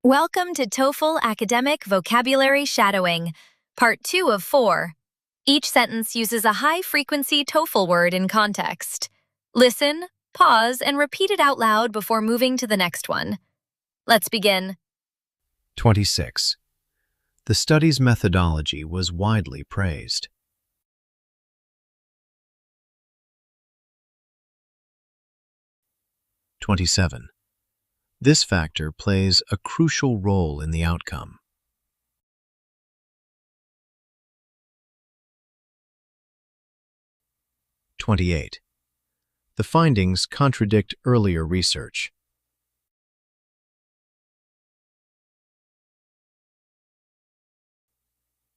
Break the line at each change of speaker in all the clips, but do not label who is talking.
Welcome to TOEFL Academic Vocabulary Shadowing, Part 2 of 4. Each sentence uses a high-frequency TOEFL word in context. Listen, pause, and repeat it out loud before moving to the next one. Let's begin.
26. The study's methodology was widely praised. 27. This factor plays a crucial role in the outcome. 28. The findings contradict earlier research.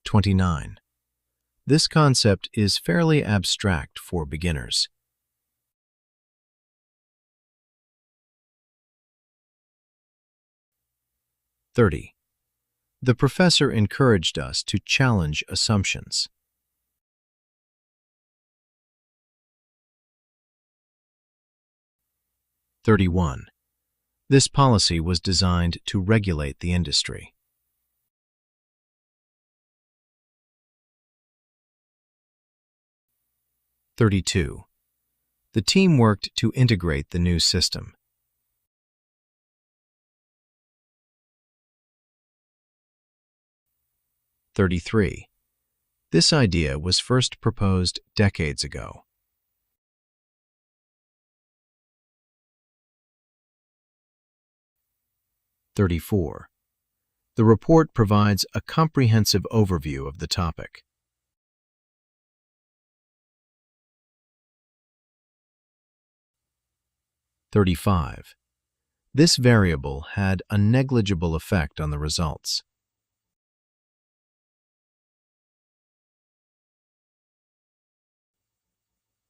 29. This concept is fairly abstract for beginners. 30. The professor encouraged us to challenge assumptions. 31. This policy was designed to regulate the industry. 32. The team worked to integrate the new system. 33. This idea was first proposed decades ago. 34. The report provides a comprehensive overview of the topic. 35. This variable had a negligible effect on the results.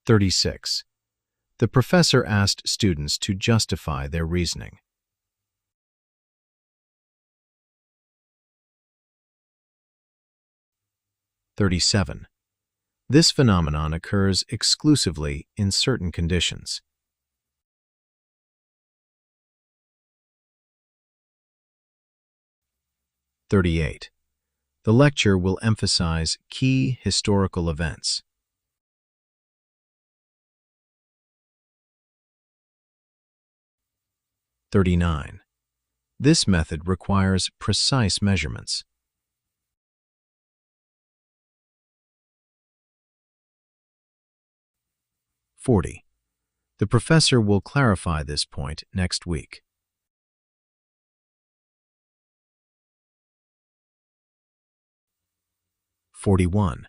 36. The professor asked students to justify their reasoning. 37. This phenomenon occurs exclusively in certain conditions. 38. The lecture will emphasize key historical events. 39. This method requires precise measurements. 40. The professor will clarify this point next week. 41.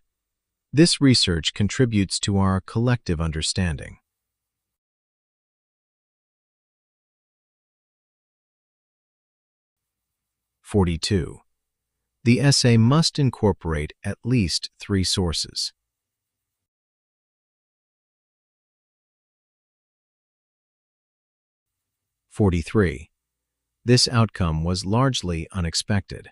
This research contributes to our collective understanding. 42. The essay must incorporate at least 3 sources. 43. This outcome was largely unexpected.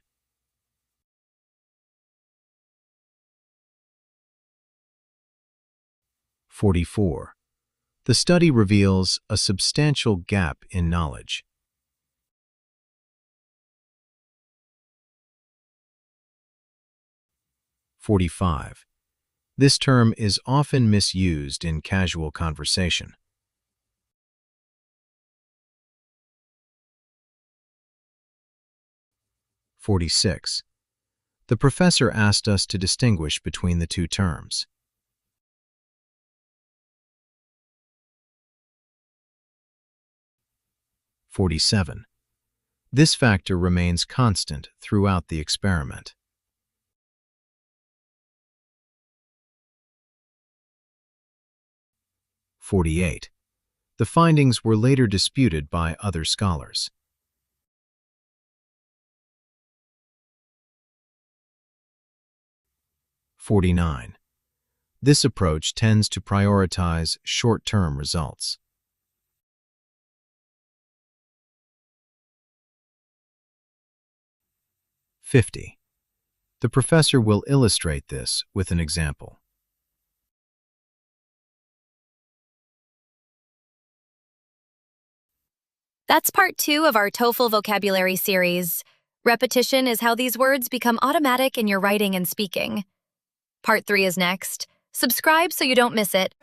44. The study reveals a substantial gap in knowledge. 45. This term is often misused in casual conversation. 46. The professor asked us to distinguish between the two terms. 47. This factor remains constant throughout the experiment. 48. The findings were later disputed by other scholars. 49. This approach tends to prioritize short-term results. 50. The professor will illustrate this with an example.
That's part 2 of our TOEFL vocabulary series. Repetition is how these words become automatic in your writing and speaking. Part 3 is next. Subscribe so you don't miss it.